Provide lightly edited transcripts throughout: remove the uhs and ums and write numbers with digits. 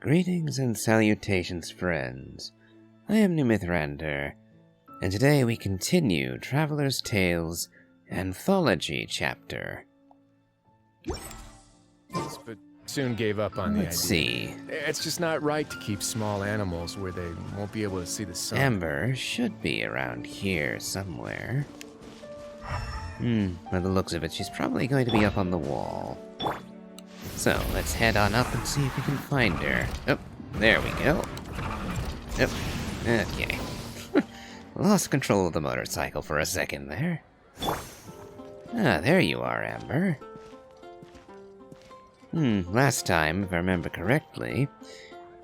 Greetings and salutations, friends. I am Nimithrander, and today we continue Traveler's Tales Anthology chapter. But soon gave up on the idea. Let's see. It's just not right to keep small animals where they won't be able to see the sun. Amber should be around here somewhere. By the looks of it, she's probably going to be up on the wall. So, let's head on up and see if we can find her. Oh, there we go. Oh, okay. Lost control of the motorcycle for a second there. Ah, there you are, Amber. Last time, if I remember correctly,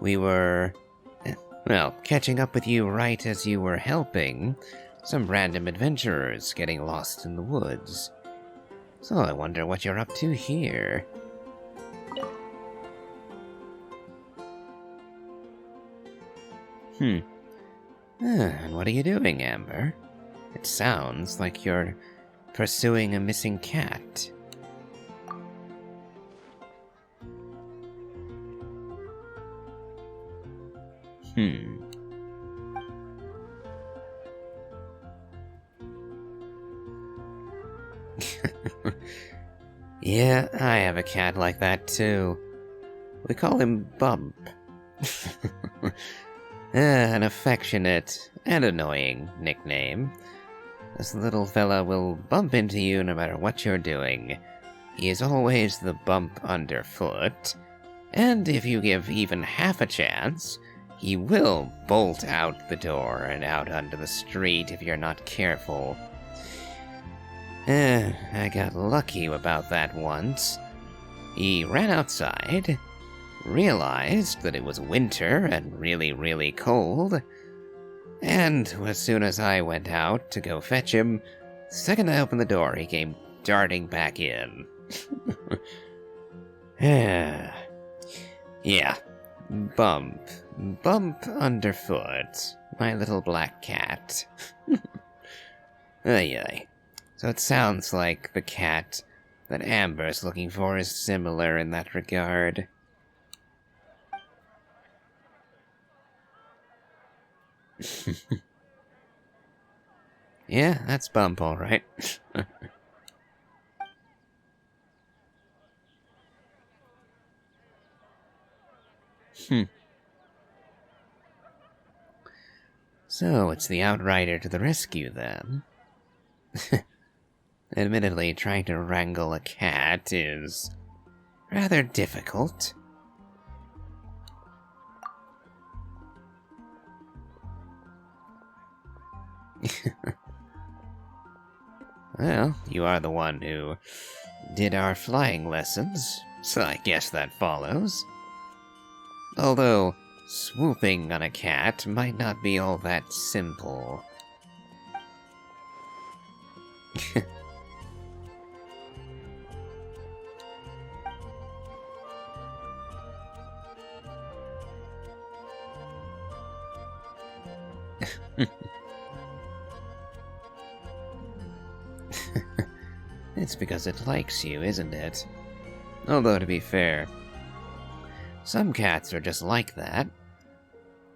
we were, catching up with you right as you were helping some random adventurers getting lost in the woods. So I wonder what you're up to here. And what are you doing, Amber? It sounds like you're pursuing a missing cat. Yeah, I have a cat like that too. We call him Bump. An affectionate and annoying nickname. This little fella will bump into you no matter what you're doing. He is always the bump underfoot, and if you give even half a chance, he will bolt out the door and out onto the street if you're not careful. I got lucky about that once. He ran outside, realized that it was winter and really, really cold, and as soon as I went out to go fetch him, the second I opened the door, he came darting back in. Yeah, Bump underfoot, my little black cat. Ay. So it sounds like the cat that Amber's looking for is similar in that regard. Yeah, that's Bump, all right. So it's the Outrider to the rescue, then. Admittedly, trying to wrangle a cat is rather difficult. Well, you are the one who did our flying lessons, so I guess that follows. Although, swooping on a cat might not be all that simple. It's because it likes you, isn't it? Although, to be fair, some cats are just like that.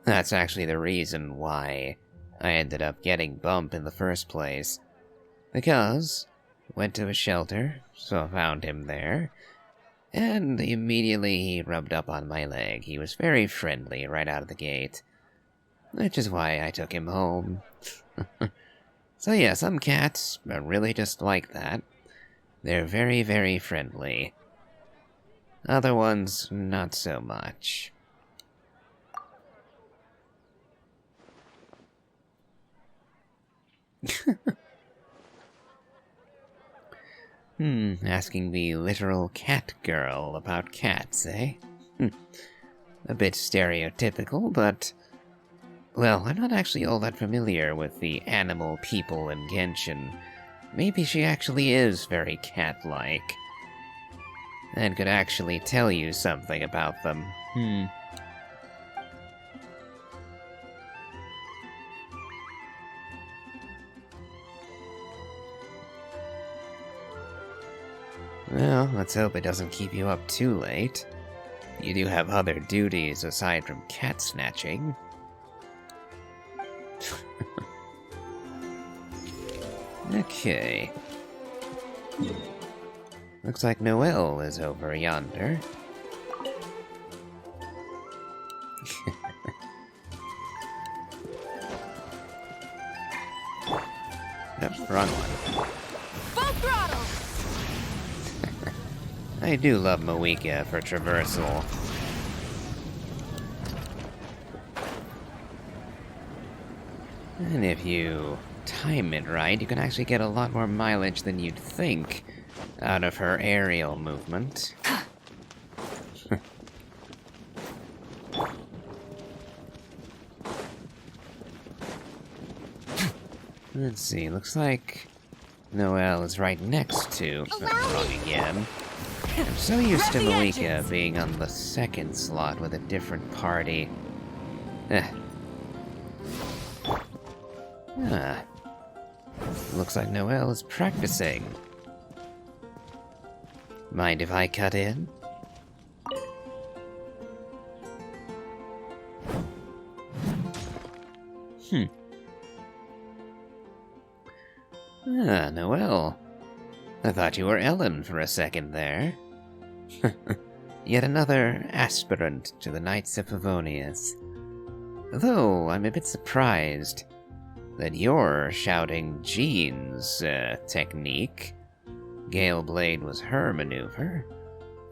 That's actually the reason why I ended up getting Bump in the first place. Because, went to a shelter, so I found him there, and immediately he rubbed up on my leg. He was very friendly right out of the gate, which is why I took him home. So yeah, some cats are really just like that. They're very, very friendly. Other ones, not so much. Asking the literal cat girl about cats, eh? A bit stereotypical, but... Well, I'm not actually all that familiar with the animal people in Genshin. Maybe she actually is very cat-like. And could actually tell you something about them. Well, let's hope it doesn't keep you up too late. You do have other duties aside from cat snatching. Okay. Looks like Noelle is over yonder. Nope, wrong one. Full throttle! I do love Moeka for traversal. And if you time it right, you can actually get a lot more mileage than you'd think out of her aerial movement. Let's see, looks like Noelle is right next to... wrong again. I'm so used to Moeka being on the second slot with a different party. Ah. Looks like Noelle is practicing. Mind if I cut in? Ah, Noelle. I thought you were Ellen for a second there. Yet another aspirant to the Knights of Favonius. Though I'm a bit surprised that you're shouting Jean's technique. Gale Blade was her maneuver,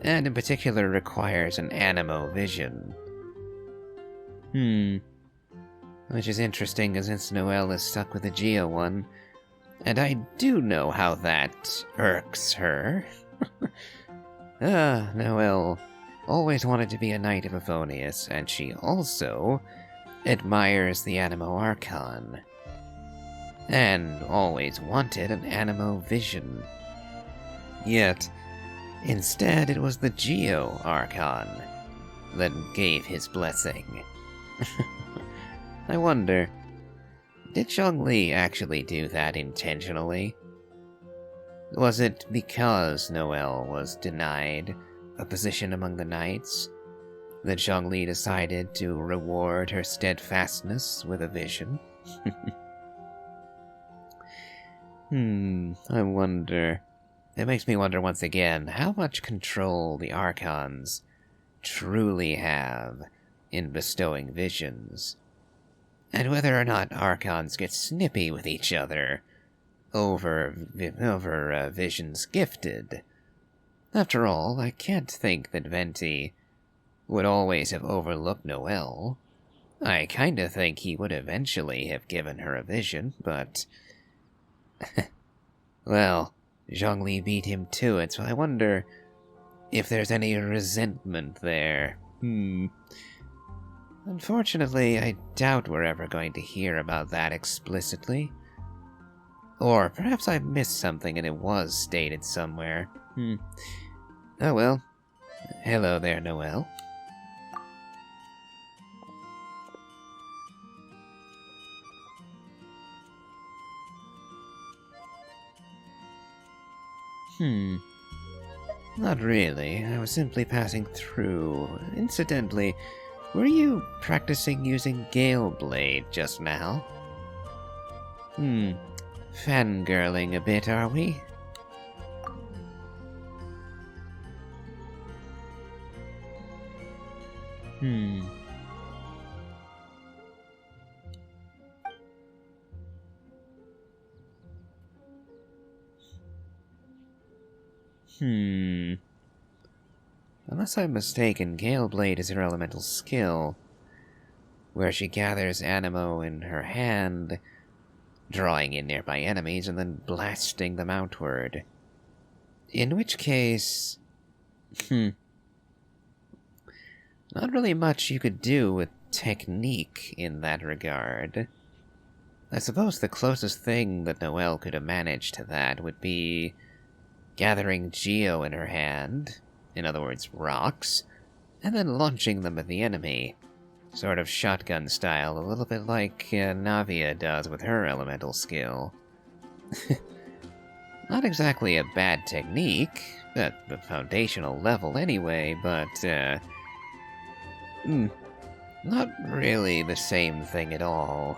and in particular requires an animo vision. Which is interesting, as since Noelle is stuck with the Geo one, and I do know how that irks her. Noelle always wanted to be a Knight of Favonius, and she also admires the Animo Archon, and always wanted an Animo vision. Yet, instead it was the Geo Archon that gave his blessing. I wonder, did Zhongli actually do that intentionally? Was it because Noelle was denied a position among the knights that Zhongli decided to reward her steadfastness with a vision? I wonder. It makes me wonder once again how much control the Archons truly have in bestowing visions, and whether or not Archons get snippy with each other over visions gifted. After all, I can't think that Venti would always have overlooked Noelle. I kinda think he would eventually have given her a vision, but... well, Zhongli beat him to it, so I wonder if there's any resentment there. Unfortunately, I doubt we're ever going to hear about that explicitly. Or perhaps I missed something and it was stated somewhere. Oh well. Hello there, Noelle. Not really. I was simply passing through. Incidentally, were you practicing using Gale Blade just now? Fangirling a bit, are we? Unless I'm mistaken, Gale Blade is her elemental skill, where she gathers animo in her hand, drawing in nearby enemies and then blasting them outward. In which case... not really much you could do with technique in that regard. I suppose the closest thing that Noelle could have managed to that would be gathering Geo in her hand, in other words, rocks, and then launching them at the enemy. Sort of shotgun style, a little bit like Navia does with her elemental skill. Not exactly a bad technique, at the foundational level anyway, but Not really the same thing at all.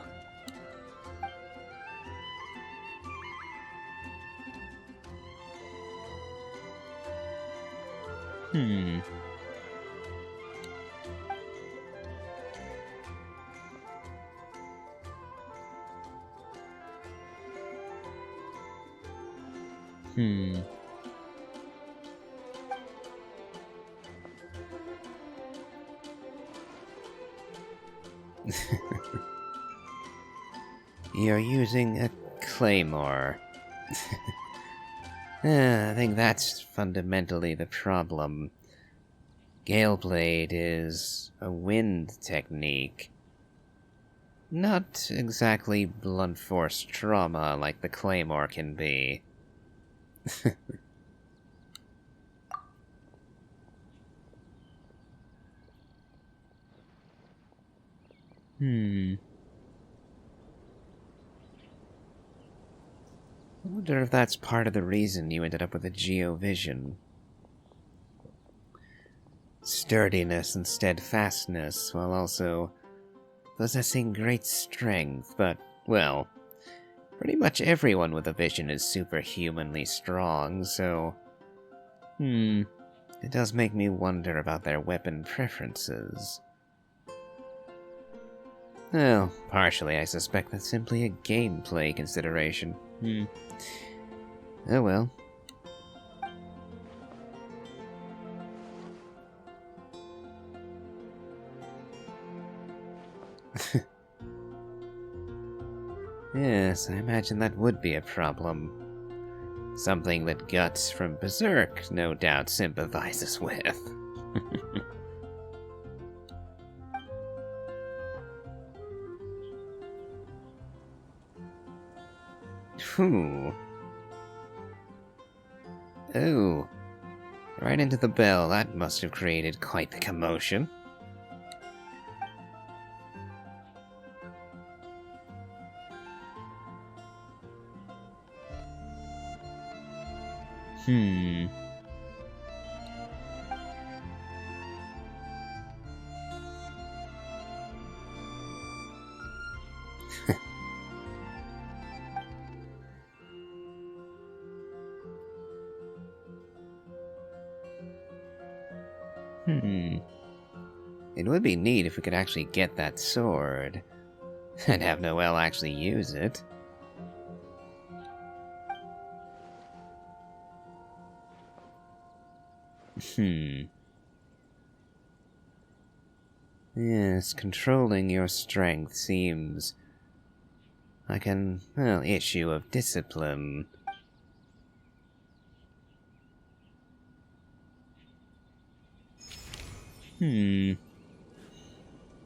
You're using a claymore. I think that's fundamentally the problem. Galeblade is a wind technique. Not exactly blunt force trauma like the claymore can be. I wonder if that's part of the reason you ended up with a geovision. Sturdiness and steadfastness, while also possessing great strength, but, well, pretty much everyone with a vision is superhumanly strong, so... It does make me wonder about their weapon preferences. Well, partially I suspect that's simply a gameplay consideration. Oh well. Yes, I imagine that would be a problem. Something that Guts from Berserk no doubt sympathizes with. Phew. Oh. Right into the bell, that must have created quite the commotion. It would be neat if we could actually get that sword. And have Noelle actually use it. Yes, controlling your strength seems like an, well, issue of discipline.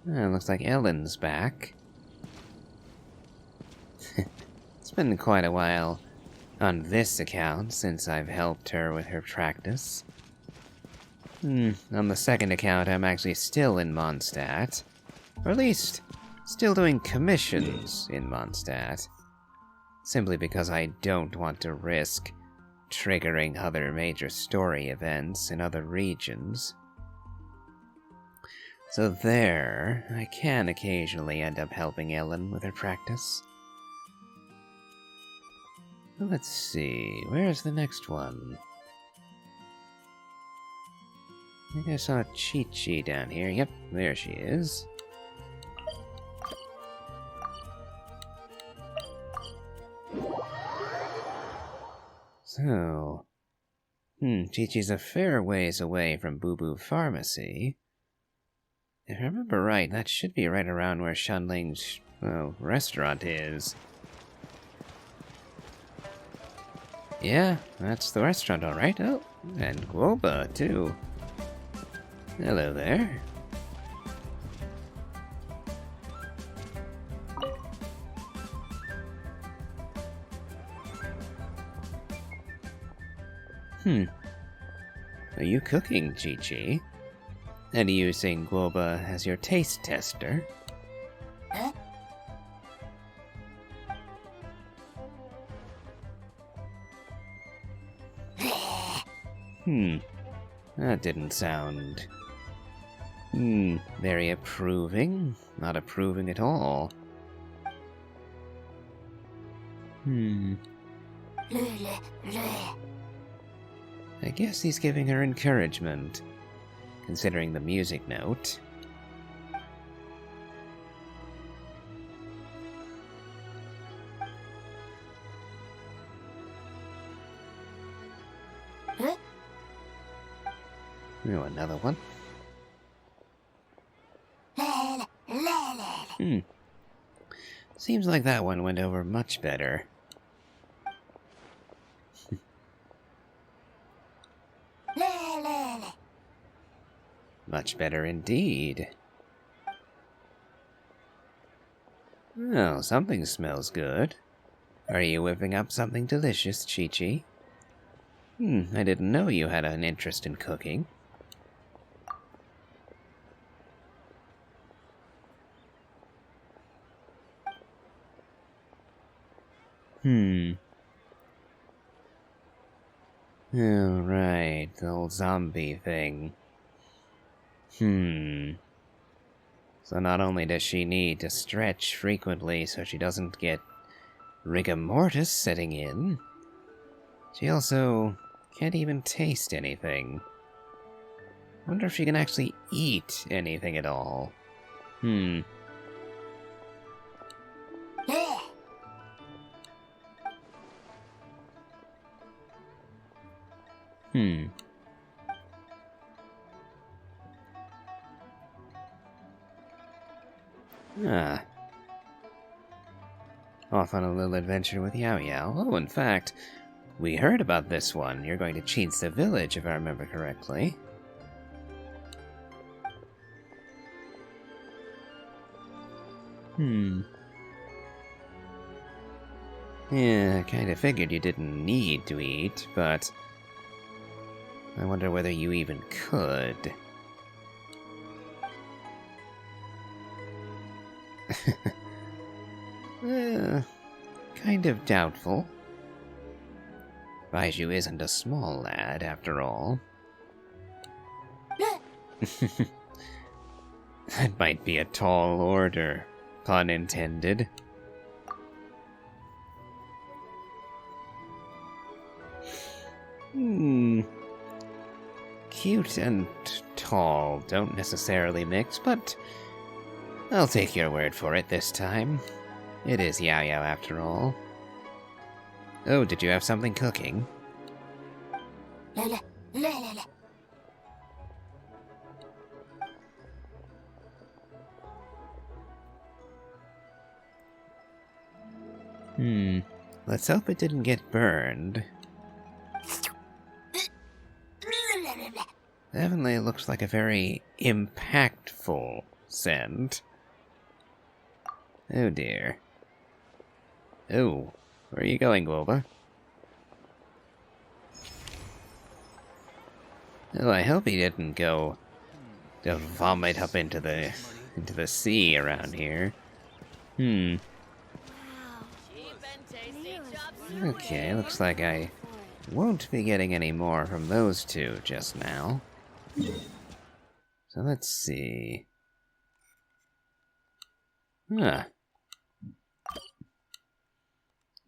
Well, looks like Ellen's back. It's been quite a while on this account since I've helped her with her practice. On the second account, I'm actually still in Mondstadt. Or at least, still doing commissions in Mondstadt. Simply because I don't want to risk triggering other major story events in other regions. So there, I can occasionally end up helping Ellen with her practice. Let's see, where's the next one? I think I saw Chi-Chi down here. Yep, there she is. So... Chi-Chi's a fair ways away from Boo Boo Pharmacy. If I remember right, that should be right around where Shanling's, restaurant is. Yeah, that's the restaurant, alright. Oh, and Guoba, too. Hello there. Are you cooking, Chi-Chi? And using Guoba as your taste tester? That didn't sound Very approving. Not approving at all. I guess he's giving her encouragement, considering the music note. Oh, another one. Seems like that one went over much better. Much better indeed. Oh, something smells good. Are you whipping up something delicious, Chi-Chi? I didn't know you had an interest in cooking. Oh, right, the old zombie thing. So not only does she need to stretch frequently so she doesn't get rigor mortis setting in, she also can't even taste anything. Wonder if she can actually eat anything at all. Off on a little adventure with Yao Yao. Oh, in fact, we heard about this one. You're going to Chinsa village, if I remember correctly. Yeah, I kinda figured you didn't need to eat, but I wonder whether you even could. Kind of doubtful. Baiju isn't a small lad, after all. That might be a tall order, pun intended. Cute and tall don't necessarily mix, but I'll take your word for it this time. It is Yao Yao after all. Oh, did you have something cooking? Let's hope it didn't get burned. Definitely looks like a very impactful scent. Oh dear. Oh, where are you going, Guoba? Oh, I hope he didn't go to vomit up into the sea around here. Okay, looks like I won't be getting any more from those two just now. So let's see.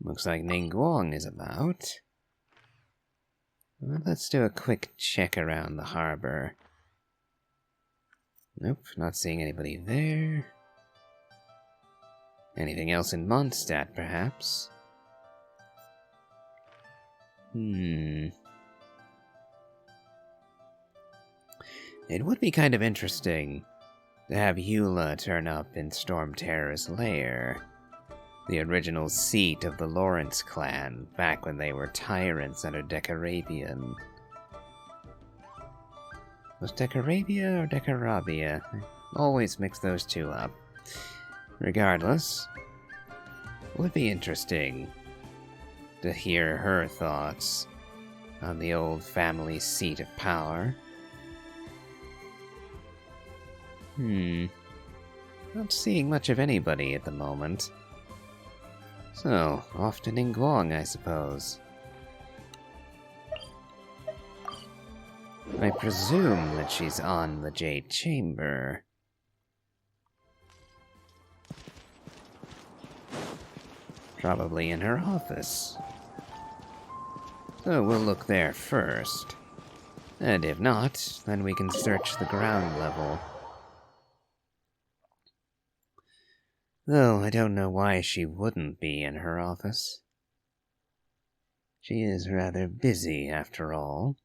Looks like Ningguang is about. Well, let's do a quick check around the harbor. Nope, not seeing anybody there. Anything else in Mondstadt, perhaps? It would be kind of interesting to have Eula turn up in Storm Terror's lair, the original seat of the Lawrence clan back when they were tyrants under Decarabian. Was Decarabia or Decarabia? I always mix those two up. Regardless, it would be interesting to hear her thoughts on the old family seat of power. Not seeing much of anybody at the moment. So, off to Ningguang, I suppose. I presume that she's on the Jade Chamber. Probably in her office. So we'll look there first. And if not, then we can search the ground level. Though I don't know why she wouldn't be in her office. She is rather busy, after all.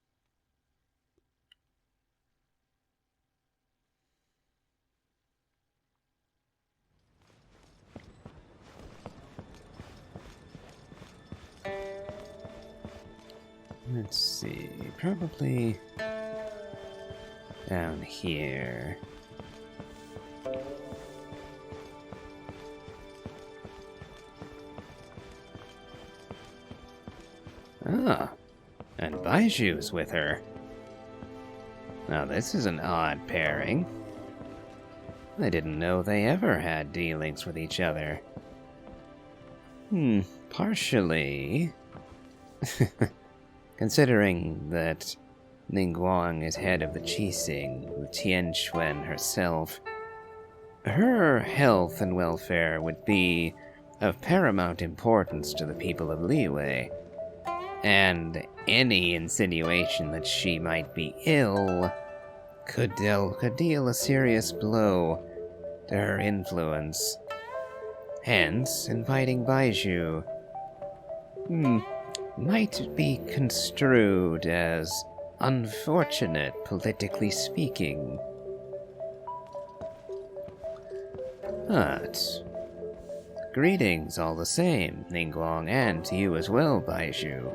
Let's see, probably down here. Ah, and Baiju's with her. Now this is an odd pairing. I didn't know they ever had dealings with each other. Partially. Considering that Ningguang is head of the Qixing, Tianxuan herself, her health and welfare would be of paramount importance to the people of Liyue, and any insinuation that she might be ill could deal a serious blow to her influence. Hence, inviting Baiju might be construed as unfortunate, politically speaking. But greetings all the same, Ningguang, and to you as well, Baiju.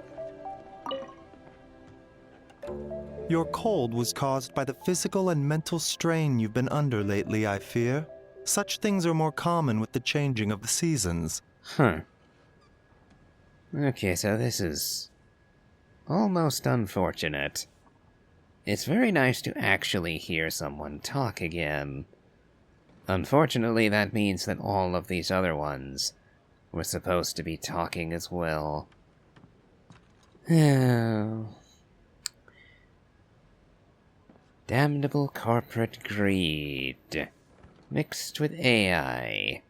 Your cold was caused by the physical and mental strain you've been under lately, I fear. Such things are more common with the changing of the seasons. Huh. Okay, so this is almost unfortunate. It's very nice to actually hear someone talk again. Unfortunately, that means that all of these other ones were supposed to be talking as well. Oh. Damnable corporate greed, mixed with AI.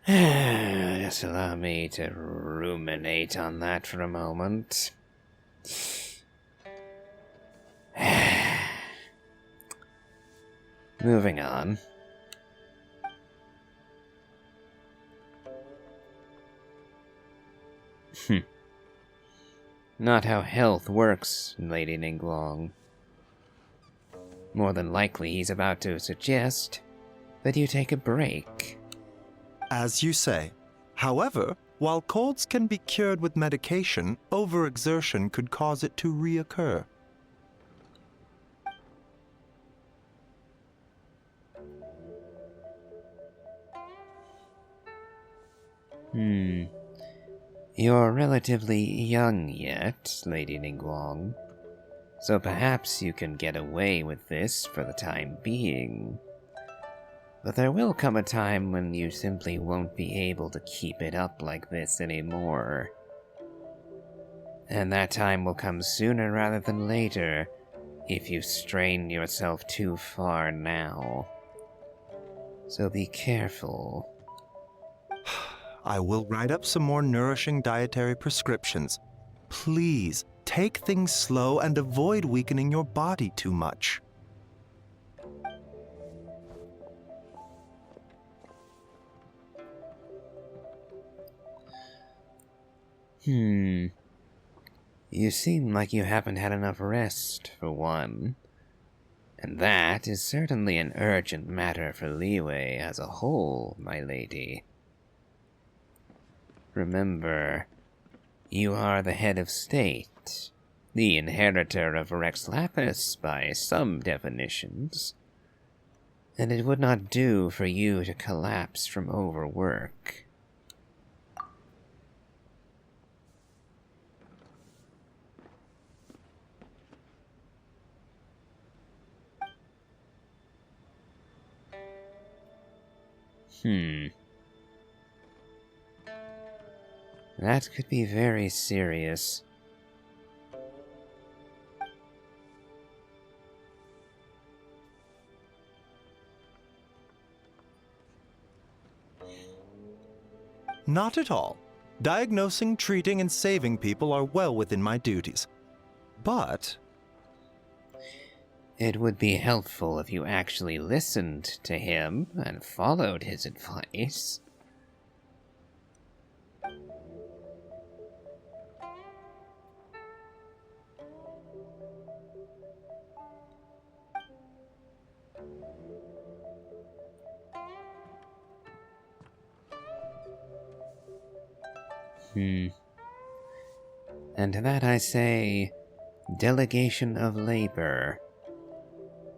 Just allow me to ruminate on that for a moment. Moving on. Not how health works, Lady Ningguang. More than likely he's about to suggest that you take a break. As you say. However, while colds can be cured with medication, overexertion could cause it to reoccur. You're relatively young yet, Lady Ningguang, so perhaps you can get away with this for the time being. But there will come a time when you simply won't be able to keep it up like this anymore. And that time will come sooner rather than later, if you strain yourself too far now. So be careful. I will write up some more nourishing dietary prescriptions. Please, take things slow and avoid weakening your body too much. You seem like you haven't had enough rest, for one. And that is certainly an urgent matter for Liyue as a whole, my lady. Remember, you are the head of state, the inheritor of Rex Lapis by some definitions, and it would not do for you to collapse from overwork. That could be very serious. Not at all. Diagnosing, treating, and saving people are well within my duties. But It would be helpful if you actually listened to him and followed his advice. And to that I say, delegation of labor.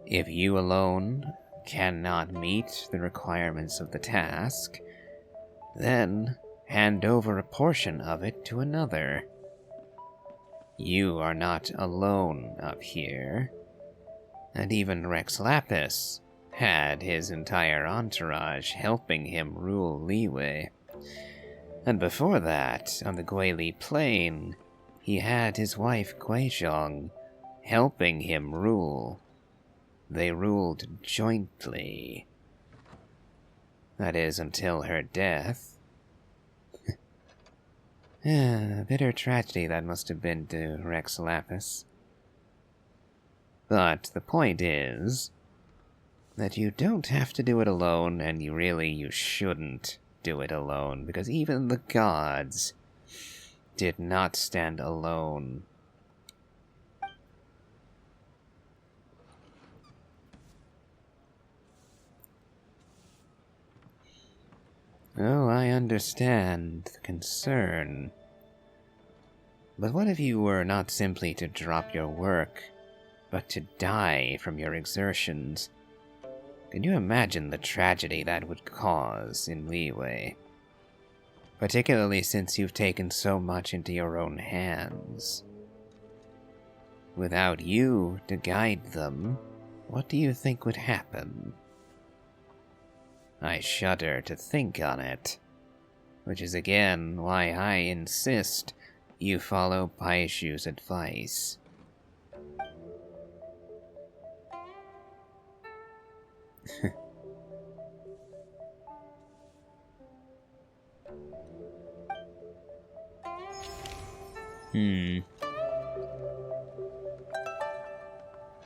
If you alone cannot meet the requirements of the task, then hand over a portion of it to another. You are not alone up here, and even Rex Lapis had his entire entourage helping him rule Liyue. And before that, on the Guili Plain, he had his wife Guizhong helping him rule. They ruled jointly. That is, until her death. A bitter tragedy that must have been to Rex Lapis. But the point is that you don't have to do it alone, and you shouldn't do it alone, because even the gods did not stand alone. Oh, I understand the concern. But what if you were not simply to drop your work, but to die from your exertions? Can you imagine the tragedy that would cause in Liyue? Particularly since you've taken so much into your own hands. Without you to guide them, what do you think would happen? I shudder to think on it, which is again why I insist you follow Baishu's advice.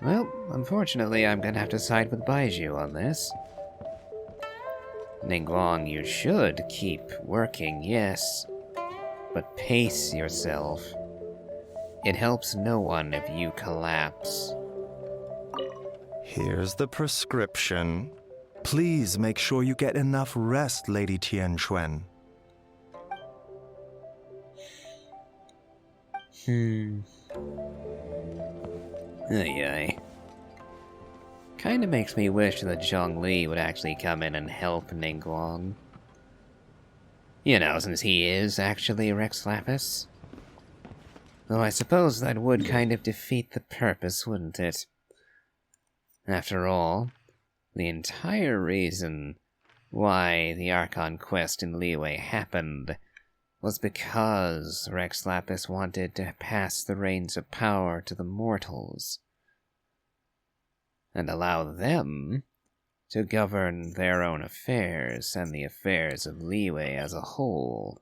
Well, unfortunately, I'm gonna have to side with Baizhu on this. Ningguang, you should keep working, yes, but pace yourself. It helps no one if you collapse. here's the prescription. Please make sure you get enough rest, Lady Tianquan. Ay. Kinda makes me wish that Zhongli would actually come in and help Ningguang. You know, since he is actually Rex Lapis. Though I suppose that would kind of defeat the purpose, wouldn't it? After all, the entire reason why the Archon quest in Liyue happened was because Rex Lapis wanted to pass the reins of power to the mortals and allow them to govern their own affairs and the affairs of Liyue as a whole.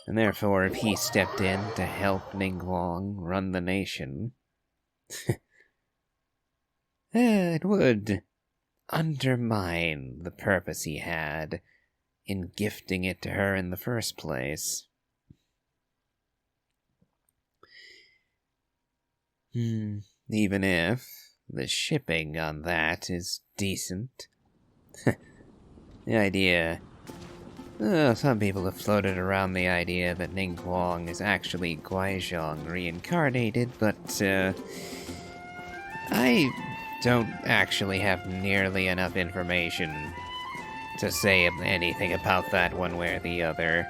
And therefore, if he stepped in to help Ningguang run the nation, it would undermine the purpose he had in gifting it to her in the first place. Even if the shipping on that is decent. The idea... some people have floated around the idea that Ningguang is actually Guizhong reincarnated, but I don't actually have nearly enough information to say anything about that one way or the other.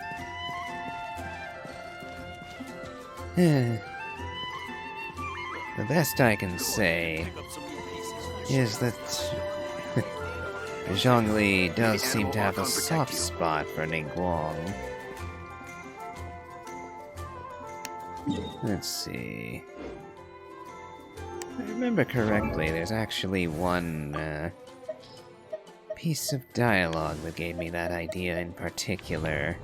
The best I can say is that Zhongli does seem to have a soft spot for Ningguang. Let's see. If I remember correctly, there's actually one piece of dialogue that gave me that idea in particular.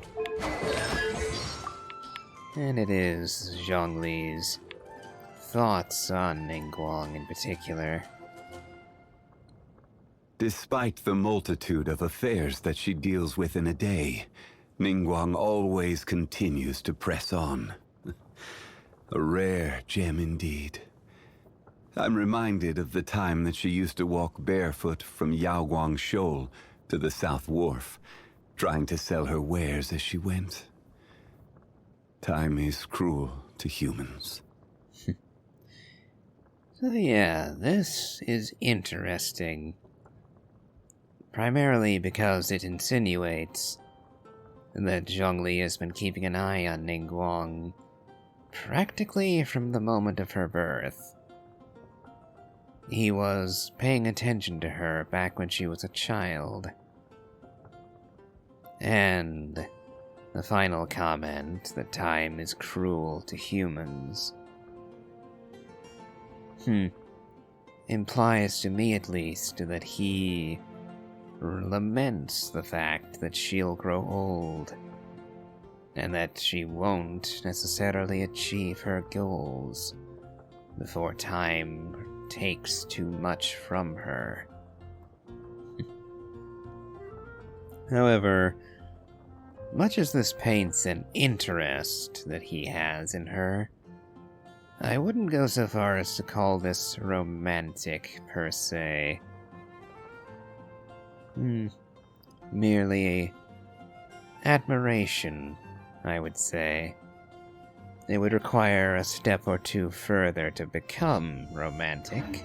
And it is Zhongli's thoughts on Ningguang in particular. Despite the multitude of affairs that she deals with in a day, Ningguang always continues to press on. A rare gem indeed. I'm reminded of the time that she used to walk barefoot from Yaoguang Shoal to the South Wharf, trying to sell her wares as she went. Time is cruel to humans. So yeah, this is interesting. Primarily because it insinuates that Zhongli has been keeping an eye on Ningguang practically from the moment of her birth. He was paying attention to her back when she was a child. And the final comment that time is cruel to humans implies to me at least that he laments the fact that she'll grow old, and that she won't necessarily achieve her goals before time takes too much from her. However, much as this paints an interest that he has in her, I wouldn't go so far as to call this romantic, per se. Merely admiration, I would say. It would require a step or two further to become romantic.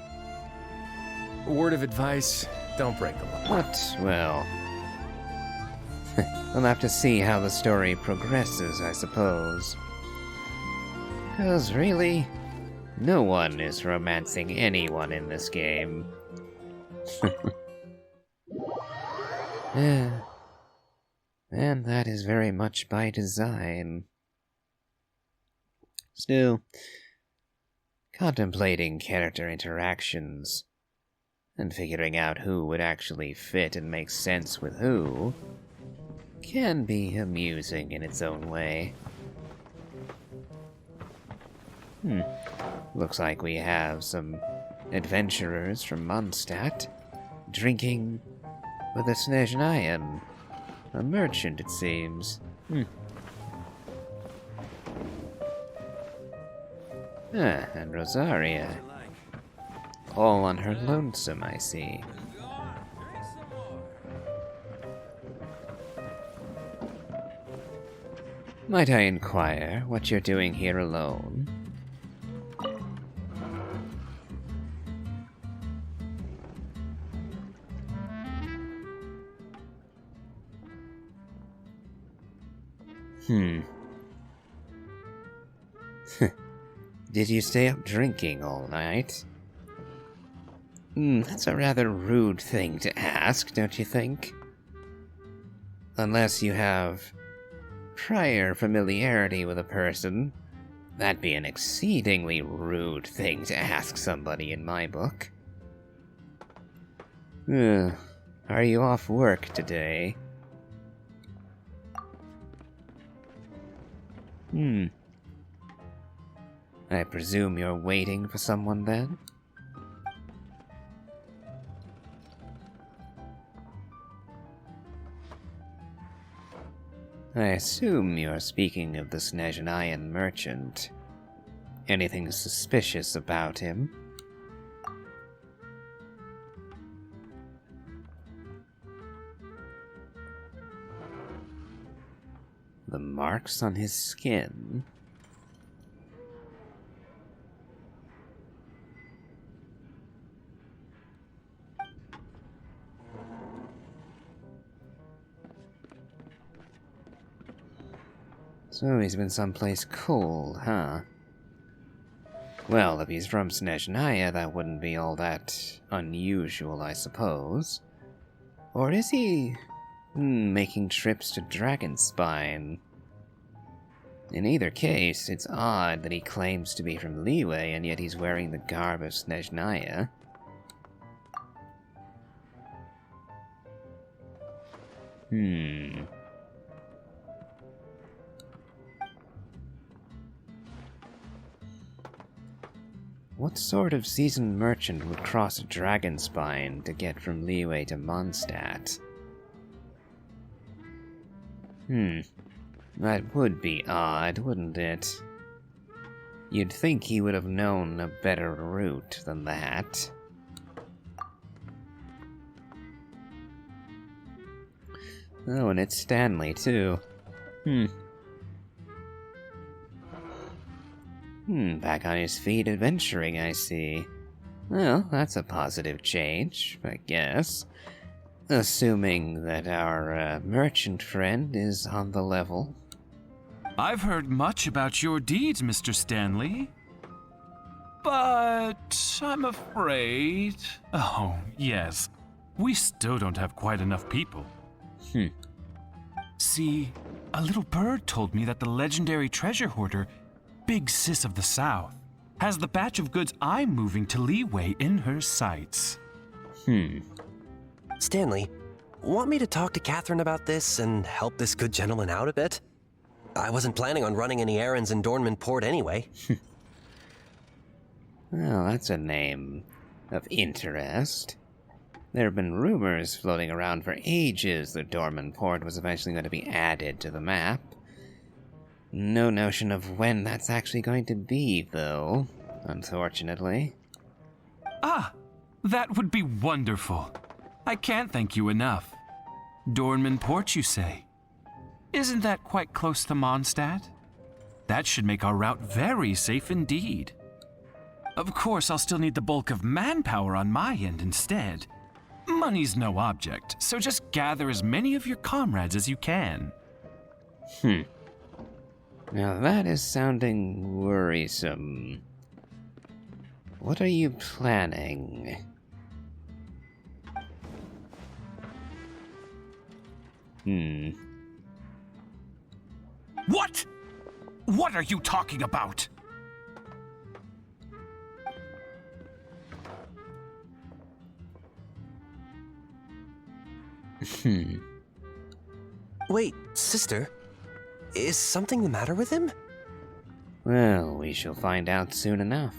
A word of advice, don't break the law. But, well... we'll have to see how the story progresses, I suppose. 'Cause really, no one is romancing anyone in this game. Yeah. And that is very much by design. Still, contemplating character interactions and figuring out who would actually fit and make sense with who can be amusing in its own way. Looks like we have some adventurers from Mondstadt drinking with a Snezhnayan. A merchant, it seems. And Rosaria. All on her lonesome, I see. Might I inquire what you're doing here alone? Did you stay up drinking all night? That's a rather rude thing to ask, don't you think? Unless you have prior familiarity with a person, that'd be an exceedingly rude thing to ask somebody in my book. Are you off work today? I presume you're waiting for someone then? I assume you're speaking of the Snezhnayan merchant. Anything suspicious about him? The marks on his skin? So he's been someplace cold, huh? Well, if he's from Snezhnaya, that wouldn't be all that unusual, I suppose. Or is he making trips to Dragonspine? In either case, it's odd that he claims to be from Liyue, and yet he's wearing the garb of Snezhnaya. What sort of seasoned merchant would cross a dragon spine to get from Liyue to Mondstadt? That would be odd, wouldn't it? You'd think he would have known a better route than that. Oh, and it's Stanley, too. Back on his feet adventuring, I see. Well, that's a positive change, I guess. Assuming that our merchant friend is on the level. I've heard much about your deeds, Mr. Stanley. But I'm afraid... Oh, yes. We still don't have quite enough people. See, a little bird told me that the legendary treasure hoarder, Big Sis of the South, has the batch of goods I'm moving to Liyue in her sights. Stanley, want me to talk to Catherine about this and help this good gentleman out a bit? I wasn't planning on running any errands in Dornman Port anyway. Well, that's a name of interest. There have been rumors floating around for ages that Dorman Port was eventually going to be added to the map. No notion of when that's actually going to be, though, unfortunately. Ah, that would be wonderful. I can't thank you enough. Dornman Port, you say? Isn't that quite close to Mondstadt? That should make our route very safe indeed. Of course, I'll still need the bulk of manpower on my end instead. Money's no object, so just gather as many of your comrades as you can. Now that is sounding worrisome. What are you planning? What? What are you talking about? Wait, sister, is something the matter with him? Well, we shall find out soon enough.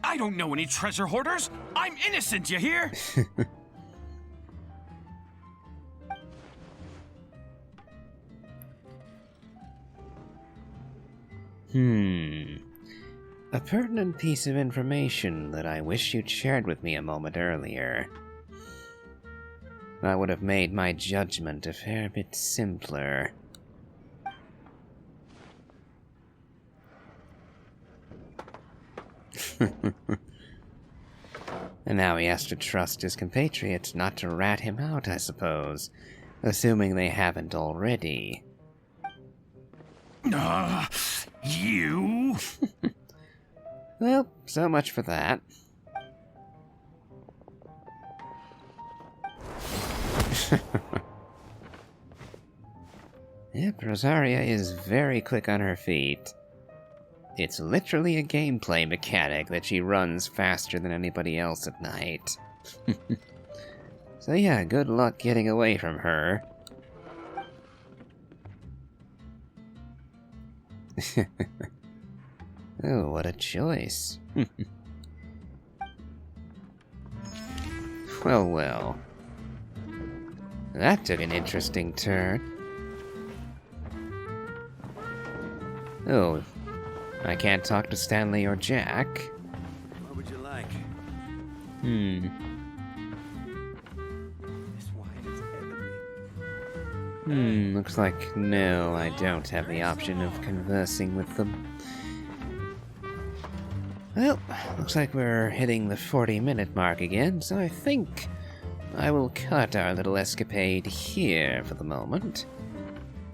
I don't know any treasure hoarders. I'm innocent, you hear? A pertinent piece of information that I wish you'd shared with me a moment earlier. That would have made my judgment a fair bit simpler. And now he has to trust his compatriots not to rat him out, I suppose. Assuming they haven't already. You? Well, so much for that. Yep, Rosaria is very quick on her feet. It's literally a gameplay mechanic that she runs faster than anybody else at night. So yeah, good luck getting away from her. Oh, what a choice. Well, well. That took an interesting turn. Oh, I can't talk to Stanley or Jack. What would you like? Looks like no, I don't have the option of conversing with them. Well, looks like we're hitting the 40-minute mark again, so I think I will cut our little escapade here for the moment.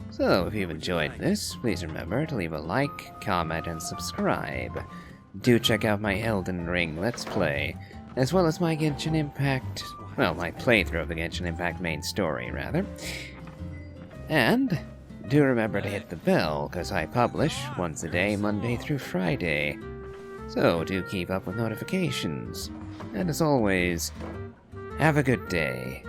So, if you've enjoyed this, please remember to leave a like, comment, and subscribe. Do check out my Elden Ring Let's Play, as well as my Genshin Impact Well, my playthrough of the Genshin Impact main story, rather. And do remember to hit the bell, because I publish once a day, Monday through Friday. So do keep up with notifications. And as always, have a good day.